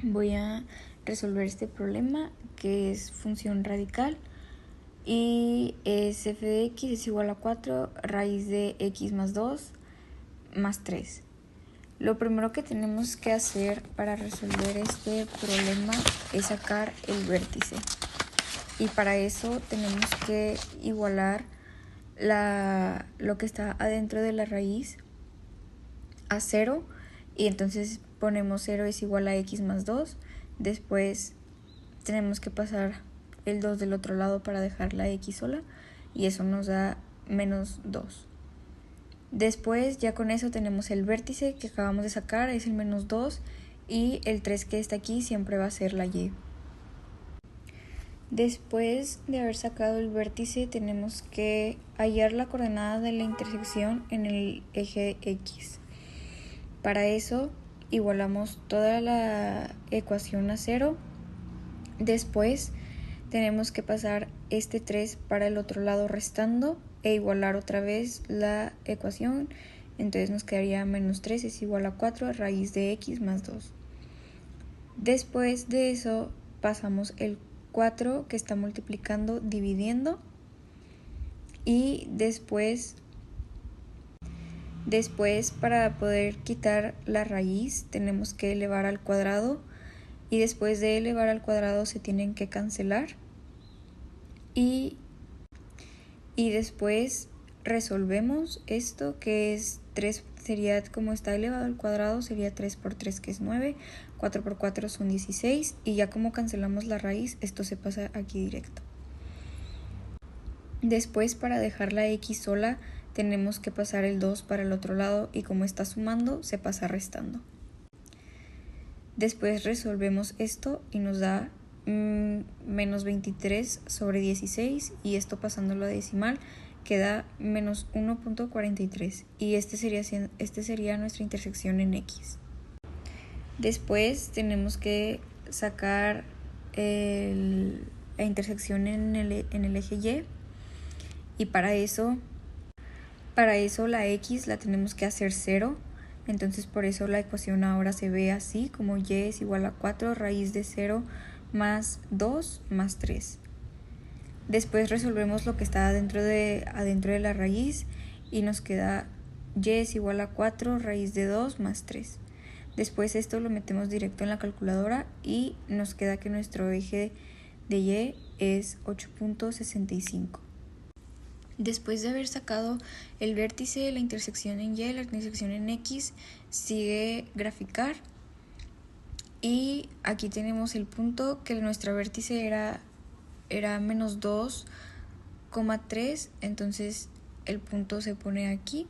voy a resolver este problema que es función radical y es f de x es igual a 4 raíz de x más 2 más 3. Lo primero que tenemos que hacer para resolver este problema es sacar el vértice. Y para eso tenemos que igualar lo que está adentro de la raíz a 0. Y entonces ponemos 0 es igual a x más 2. Después tenemos que pasar el 2 del otro lado para dejar la x sola. Y eso nos da menos 2. Después ya con eso tenemos el vértice que acabamos de sacar, es el menos 2, y el 3 que está aquí siempre va a ser la y. Después de haber sacado el vértice tenemos que hallar la coordenada de la intersección en el eje x. Para eso igualamos toda la ecuación a 0. Después tenemos que pasar este 3 para el otro lado restando e igualar otra vez la ecuación. Entonces nos quedaría menos 3 es igual a 4 raíz de x más 2. Después de eso pasamos el 4 que está multiplicando dividiendo, y después para poder quitar la raíz tenemos que elevar al cuadrado, y después de elevar al cuadrado se tienen que cancelar, y después resolvemos esto que es 3, sería como está elevado al cuadrado, sería 3 por 3 que es 9, 4 por 4 son 16, y ya como cancelamos la raíz esto se pasa aquí directo. Después para dejar la x sola tenemos que pasar el 2 para el otro lado, y como está sumando se pasa restando. Después resolvemos esto y nos da menos 23 sobre 16, y esto pasándolo a decimal queda menos 1.43, y este sería nuestra intersección en x. Después tenemos que sacar la intersección en el eje y, y para eso la x la tenemos que hacer 0. Entonces por eso la ecuación ahora se ve así, como y es igual a 4 raíz de 0 más 2 más 3. Después resolvemos lo que está adentro de la raíz y nos queda y es igual a 4 raíz de 2 más 3. Después esto lo metemos directo en la calculadora y nos queda que nuestro eje de y es 8.65. Después de haber sacado el vértice, la intersección en y, la intersección en x, sigue graficar. Y aquí tenemos el punto que nuestro vértice era menos 2,3, entonces el punto se pone aquí.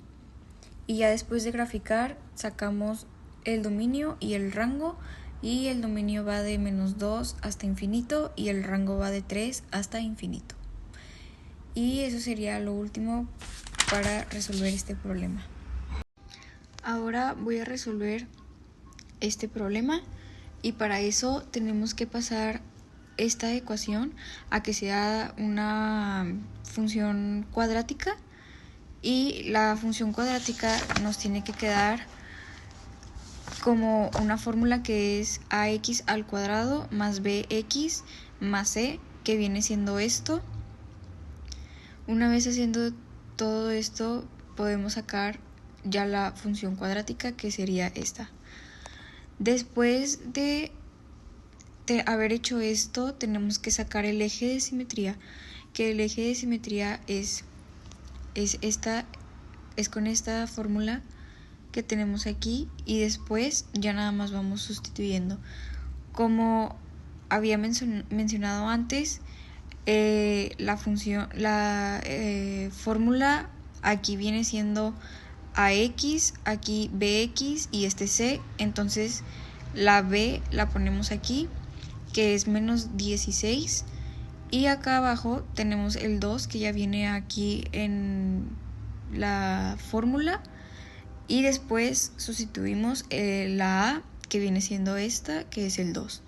Y ya después de graficar sacamos el dominio y el rango, y el dominio va de menos 2 hasta infinito y el rango va de 3 hasta infinito. Y eso sería lo último para resolver este problema. Ahora voy a resolver este problema, y para eso tenemos que pasar esta ecuación a que sea una función cuadrática, y la función cuadrática nos tiene que quedar como una fórmula que es ax al cuadrado más bx más c, que viene siendo esto. Una vez haciendo todo esto podemos sacar ya la función cuadrática, que sería esta. Después de haber hecho esto tenemos que sacar el eje de simetría, que el eje de simetría es con esta fórmula que tenemos aquí, y después ya nada más vamos sustituyendo. Como había mencionado antes, la fórmula aquí viene siendo ax, aquí bx y este c, entonces la b la ponemos aquí, que es menos 16, y acá abajo tenemos el 2 que ya viene aquí en la fórmula, y después sustituimos la a, que viene siendo esta, que es el 2.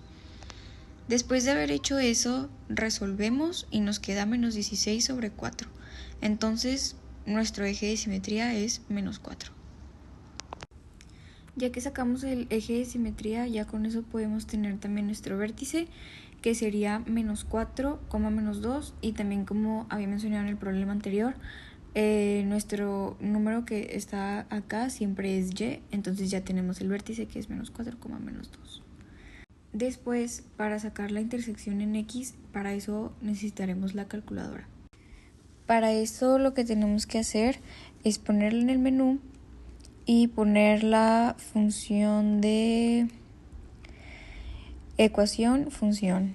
Después de haber hecho eso, resolvemos y nos queda menos 16 sobre 4. Entonces, nuestro eje de simetría es menos 4. Ya que sacamos el eje de simetría, ya con eso podemos tener también nuestro vértice, que sería menos 4, menos 2, y también, como había mencionado en el problema anterior, nuestro número que está acá siempre es y, entonces ya tenemos el vértice que es menos 4, menos 2. Después, para sacar la intersección en X, para eso necesitaremos la calculadora. Para eso lo que tenemos que hacer es ponerla en el menú y poner la función de ecuación, función.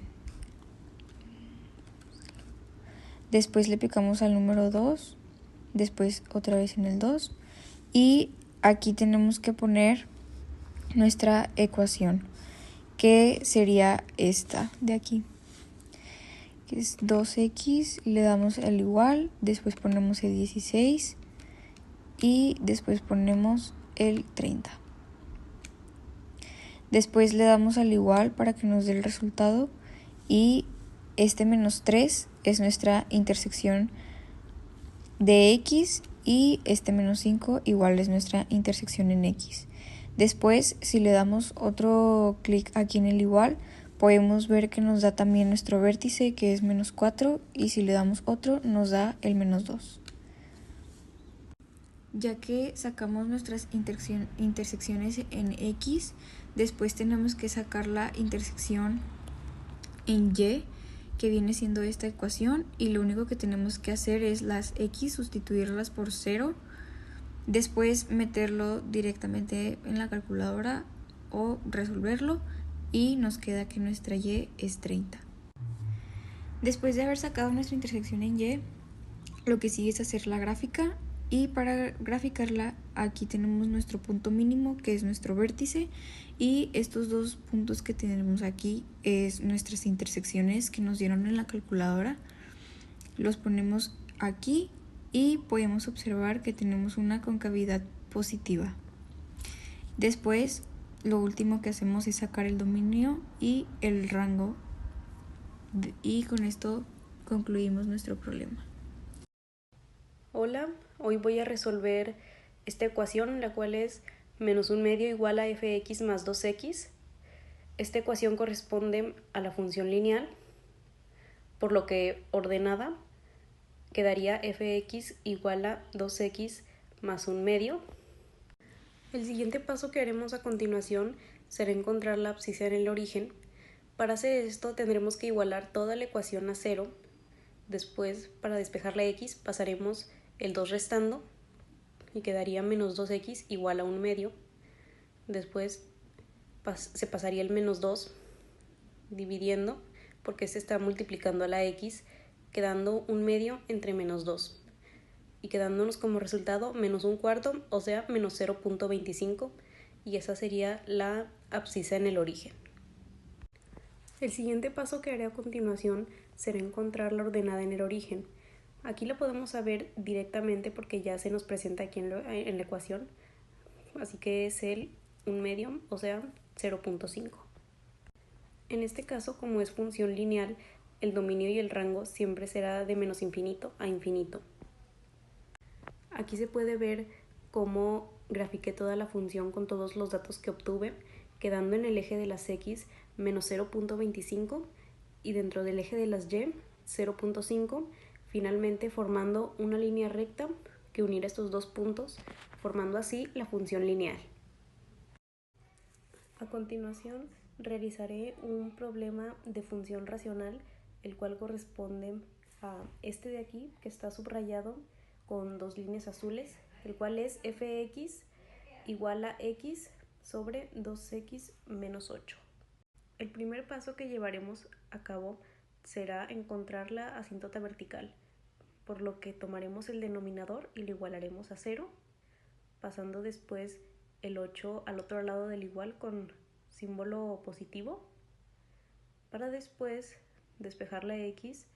Después le picamos al número 2, después otra vez en el 2, y aquí tenemos que poner nuestra ecuación, que sería esta de aquí, que es 2x, le damos el igual, después ponemos el 16 y después ponemos el 30. Después le damos al igual para que nos dé el resultado, y este menos 3 es nuestra intersección de X, y este menos 5 igual es nuestra intersección en X. Después, si le damos otro clic aquí en el igual, podemos ver que nos da también nuestro vértice, que es menos 4, y si le damos otro nos da el menos 2. Ya que sacamos nuestras intersecciones en X, después tenemos que sacar la intersección en Y, que viene siendo esta ecuación, y lo único que tenemos que hacer es las X, sustituirlas por 0, después meterlo directamente en la calculadora o resolverlo, y nos queda que nuestra Y es 30. Después de haber sacado nuestra intersección en Y, lo que sigue es hacer la gráfica, y para graficarla aquí tenemos nuestro punto mínimo, que es nuestro vértice, y estos dos puntos que tenemos aquí es nuestras intersecciones que nos dieron en la calculadora. Los ponemos aquí y podemos observar que tenemos una concavidad positiva. Después, lo último que hacemos es sacar el dominio y el rango, y con esto concluimos nuestro problema. Hola, hoy voy a resolver esta ecuación, la cual es menos 1/2 igual a fx más 2x. Esta ecuación corresponde a la función lineal, por lo que ordenada quedaría fx igual a 2x más 1/2. El siguiente paso que haremos a continuación será encontrar la abscisa en el origen. Para hacer esto tendremos que igualar toda la ecuación a 0. Después, para despejar la x, pasaremos el 2 restando y quedaría menos 2x igual a 1/2. Después se pasaría el menos 2 dividiendo, porque se está multiplicando a la x, quedando 1/2 entre menos 2. Y quedándonos como resultado menos 1/4, o sea, menos 0.25, y esa sería la abscisa en el origen. El siguiente paso que haré a continuación será encontrar la ordenada en el origen. Aquí lo podemos saber directamente porque ya se nos presenta aquí en la ecuación, así que es el 1/2, o sea, 0.5. En este caso, como es función lineal, el dominio y el rango siempre será de menos infinito a infinito. Aquí se puede ver cómo grafiqué toda la función con todos los datos que obtuve, quedando en el eje de las x menos 0.25 y dentro del eje de las y 0.5, finalmente formando una línea recta que unirá estos dos puntos, formando así la función lineal. A continuación realizaré un problema de función racional, el cual corresponde a este de aquí, que está subrayado con dos líneas azules, el cual es fx igual a x sobre 2x menos 8. El primer paso que llevaremos a cabo será encontrar la asíntota vertical, por lo que tomaremos el denominador y lo igualaremos a 0, pasando después el 8 al otro lado del igual con símbolo positivo, para después despejar la x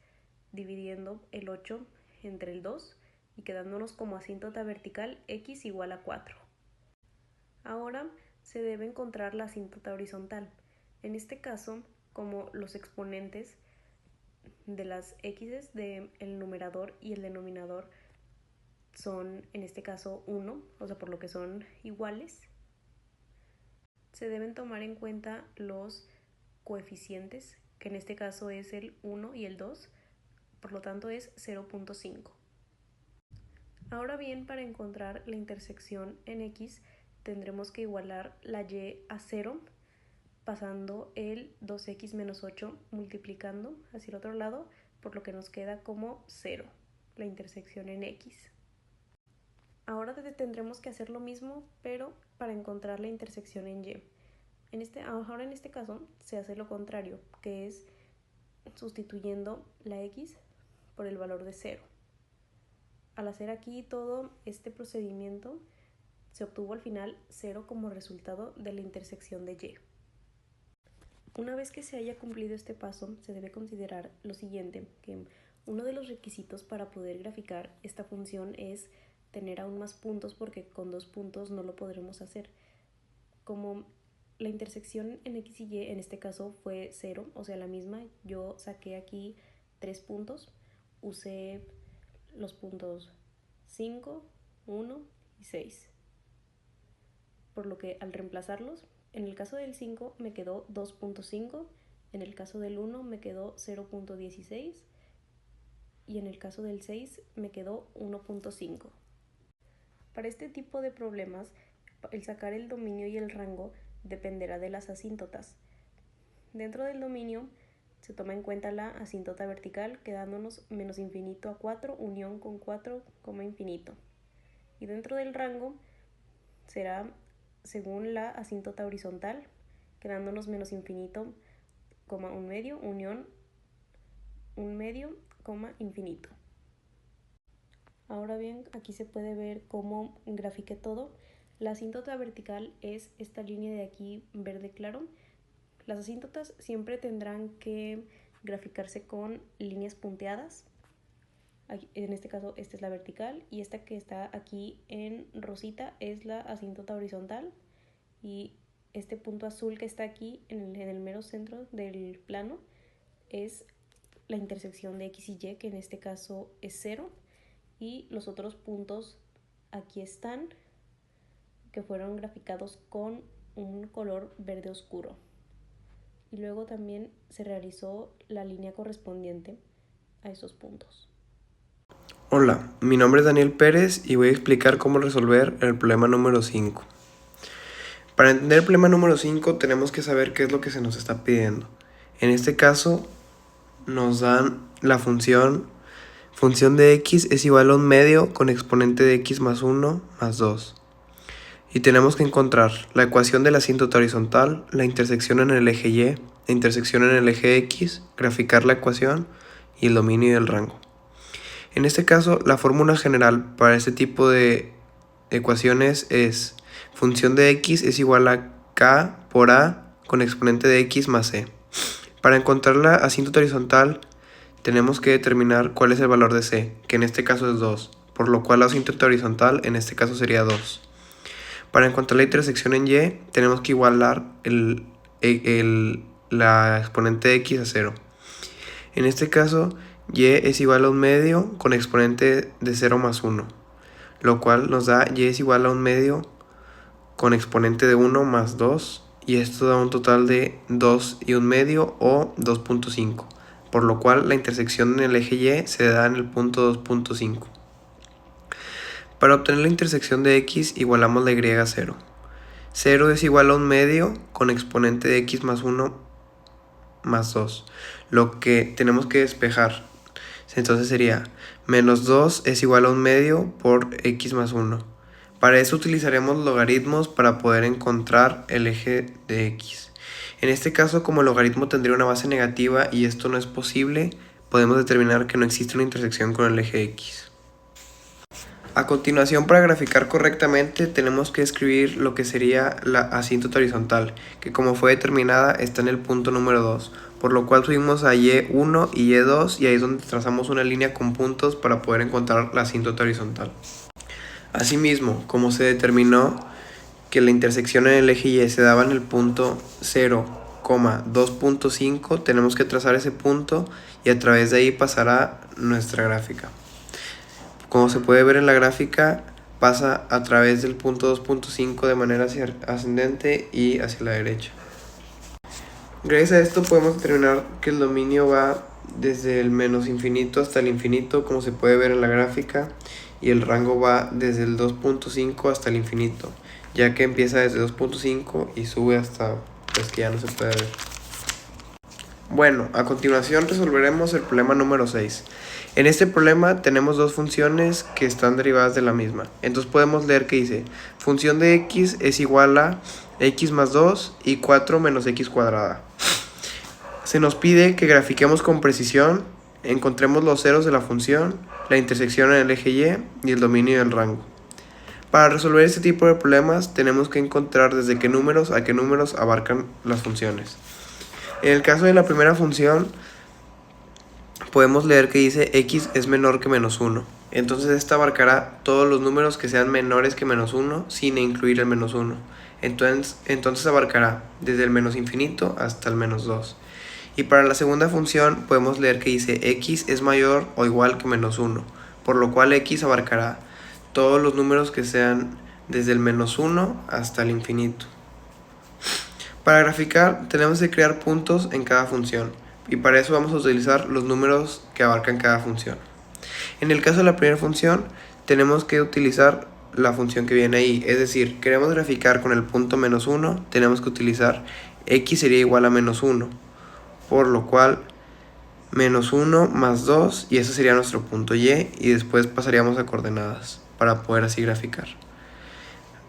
dividiendo el 8 entre el 2 y quedándonos como asíntota vertical x igual a 4. Ahora se debe encontrar la asíntota horizontal. En este caso, como los exponentes de las x's del numerador y el denominador son en este caso 1, o sea, por lo que son iguales, se deben tomar en cuenta los coeficientes, que en este caso es el 1 y el 2, por lo tanto es 0.5. Ahora bien, para encontrar la intersección en X, tendremos que igualar la Y a 0, pasando el 2x menos 8 multiplicando hacia el otro lado, por lo que nos queda como 0, la intersección en X. Ahora tendremos que hacer lo mismo, pero para encontrar la intersección en Y. Ahora en este caso se hace lo contrario, que es sustituyendo la X por el valor de 0. Al hacer aquí todo este procedimiento, se obtuvo al final 0 como resultado de la intersección de Y. Una vez que se haya cumplido este paso, se debe considerar lo siguiente, que uno de los requisitos para poder graficar esta función es tener aún más puntos, porque con 2 puntos no lo podremos hacer. Como la intersección en X y Y en este caso fue 0, o sea la misma, yo saqué aquí 3 puntos, usé los puntos 5, 1 y 6. Por lo que al reemplazarlos, en el caso del 5 me quedó 2.5, en el caso del 1 me quedó 0.16 y en el caso del 6 me quedó 1.5. Para este tipo de problemas, el sacar el dominio y el rango dependerá de las asíntotas. Dentro del dominio se toma en cuenta la asíntota vertical, quedándonos menos infinito a 4 unión con 4, infinito. Y dentro del rango será según la asíntota horizontal, quedándonos menos infinito, un medio, unión, un medio, infinito. Ahora bien, aquí se puede ver cómo grafiqué todo. La asíntota vertical es esta línea de aquí verde claro. Las asíntotas siempre tendrán que graficarse con líneas punteadas. En este caso, esta es la vertical y esta que está aquí en rosita es la asíntota horizontal. Y este punto azul que está aquí en el mero centro del plano es la intersección de X y Y, que en este caso es 0. Y los otros puntos aquí están, que fueron graficados con un color verde oscuro. Y luego también se realizó la línea correspondiente a esos puntos. Hola, mi nombre es Daniel Pérez y voy a explicar cómo resolver el problema número 5. Para entender el problema número 5 tenemos que saber qué es lo que se nos está pidiendo. En este caso nos dan la función de x es igual a un medio con exponente de x más 1 más 2. Y tenemos que encontrar la ecuación de la asíntota horizontal, la intersección en el eje y, la intersección en el eje x, graficar la ecuación y el dominio y el rango. En este caso, la fórmula general para este tipo de ecuaciones es función de x es igual a k por a con exponente de x más c. Para encontrar la asíntota horizontal, tenemos que determinar cuál es el valor de c, que en este caso es 2, por lo cual la asíntota horizontal en este caso sería 2. Para encontrar la intersección en y, tenemos que igualar la exponente de x a 0. En este caso, y es igual a un medio con exponente de 0 más 1, lo cual nos da y es igual a un medio con exponente de 1 más 2, y esto da un total de 2 y un medio o 2.5, por lo cual la intersección en el eje y se da en el punto 2.5. Para obtener la intersección de x igualamos la y a 0. 0 es igual a un medio con exponente de x más 1 más 2, lo que tenemos que despejar. Entonces sería menos 2 es igual a un medio por x más 1. Para eso utilizaremos logaritmos para poder encontrar el eje de x. En este caso, como el logaritmo tendría una base negativa y esto no es posible, podemos determinar que no existe una intersección con el eje x. A continuación, para graficar correctamente, tenemos que escribir lo que sería la asíntota horizontal, que como fue determinada está en el punto número 2, por lo cual subimos a y1 y y2 y ahí es donde trazamos una línea con puntos para poder encontrar la asíntota horizontal. Asimismo, como se determinó que la intersección en el eje y se daba en el punto 0,2.5, tenemos que trazar ese punto y a través de ahí pasará nuestra gráfica. Como se puede ver en la gráfica, pasa a través del punto 2.5 de manera ascendente y hacia la derecha. Gracias a esto podemos determinar que el dominio va desde el menos infinito hasta el infinito, como se puede ver en la gráfica, y el rango va desde el 2.5 hasta el infinito, ya que empieza desde 2.5 y sube hasta pues que ya no se puede ver. Bueno, a continuación resolveremos el problema número 6. En este problema tenemos dos funciones que están derivadas de la misma. Entonces podemos leer que dice, función de x es igual a x más 2 y 4 menos x cuadrada. Se nos pide que grafiquemos con precisión, encontremos los ceros de la función, la intersección en el eje y el dominio del rango. Para resolver este tipo de problemas tenemos que encontrar desde qué números a qué números abarcan las funciones. En el caso de la primera función, podemos leer que dice x es menor que menos 1. Entonces esta abarcará todos los números que sean menores que menos 1 sin incluir el menos 1. Entonces abarcará desde el menos infinito hasta el menos 2. Y para la segunda función podemos leer que dice x es mayor o igual que menos 1, por lo cual x abarcará todos los números que sean desde el menos 1 hasta el infinito. Para graficar tenemos que crear puntos en cada función y para eso vamos a utilizar los números que abarcan cada función. En el caso de la primera función tenemos que utilizar la función que viene ahí, es decir, queremos graficar con el punto menos 1, tenemos que utilizar x sería igual a menos 1, por lo cual menos 1 más 2 y ese sería nuestro punto y después pasaríamos a coordenadas para poder así graficar.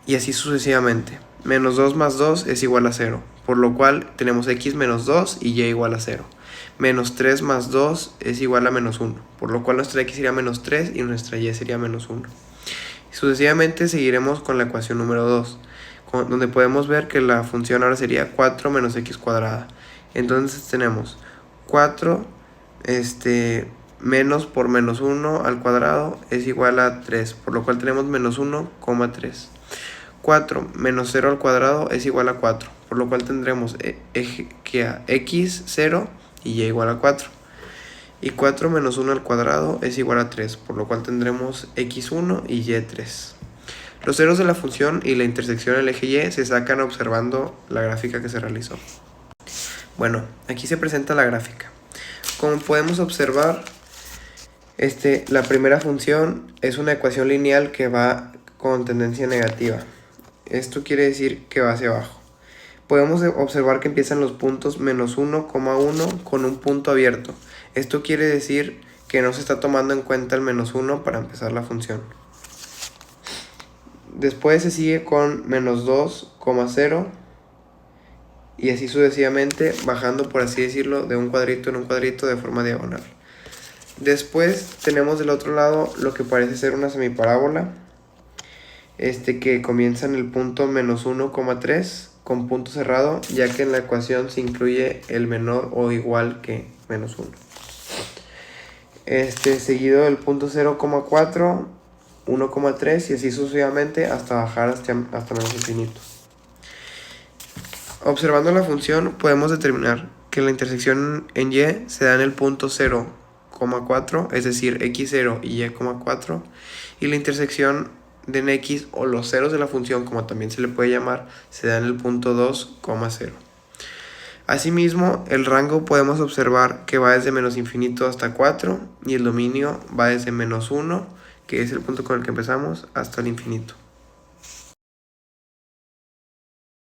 Y así sucesivamente. Menos 2 más 2 es igual a 0, por lo cual tenemos x menos 2 y y igual a 0. Menos 3 más 2 es igual a menos 1, por lo cual nuestra x sería menos 3 y nuestra y sería menos 1. Sucesivamente seguiremos con la ecuación número 2, donde podemos ver que la función ahora sería 4 menos x cuadrada. Entonces tenemos 4 menos por menos 1 al cuadrado es igual a 3, por lo cual tenemos menos 1,3. 4 menos 0 al cuadrado es igual a 4, por lo cual tendremos que a x 0 y y igual a 4. Y 4 menos 1 al cuadrado es igual a 3, por lo cual tendremos x1 y y3. Los ceros de la función y la intersección del eje y se sacan observando la gráfica que se realizó. Bueno, aquí se presenta la gráfica. Como podemos observar, la primera función es una ecuación lineal que va con tendencia negativa. Esto quiere decir que va hacia abajo. Podemos observar que empiezan los puntos menos 1,1 con un punto abierto. Esto quiere decir que no se está tomando en cuenta el menos 1 para empezar la función. Después se sigue con menos 2,0 y así sucesivamente, bajando, por así decirlo, de un cuadrito en un cuadrito de forma diagonal. Después tenemos del otro lado lo que parece ser una semiparábola, que comienza en el punto menos 1,3 con punto cerrado, ya que en la ecuación se incluye el menor o igual que menos 1. Seguido del punto 0,4, 1,3 y así sucesivamente hasta bajar hasta menos infinito. Observando la función podemos determinar que la intersección en y se da en el punto 0,4, es decir, x0 y y,4, y la intersección de en x o los ceros de la función, como también se le puede llamar, se da en el punto 2,0. Asimismo, el rango podemos observar que va desde menos infinito hasta 4 y el dominio va desde menos 1, que es el punto con el que empezamos, hasta el infinito.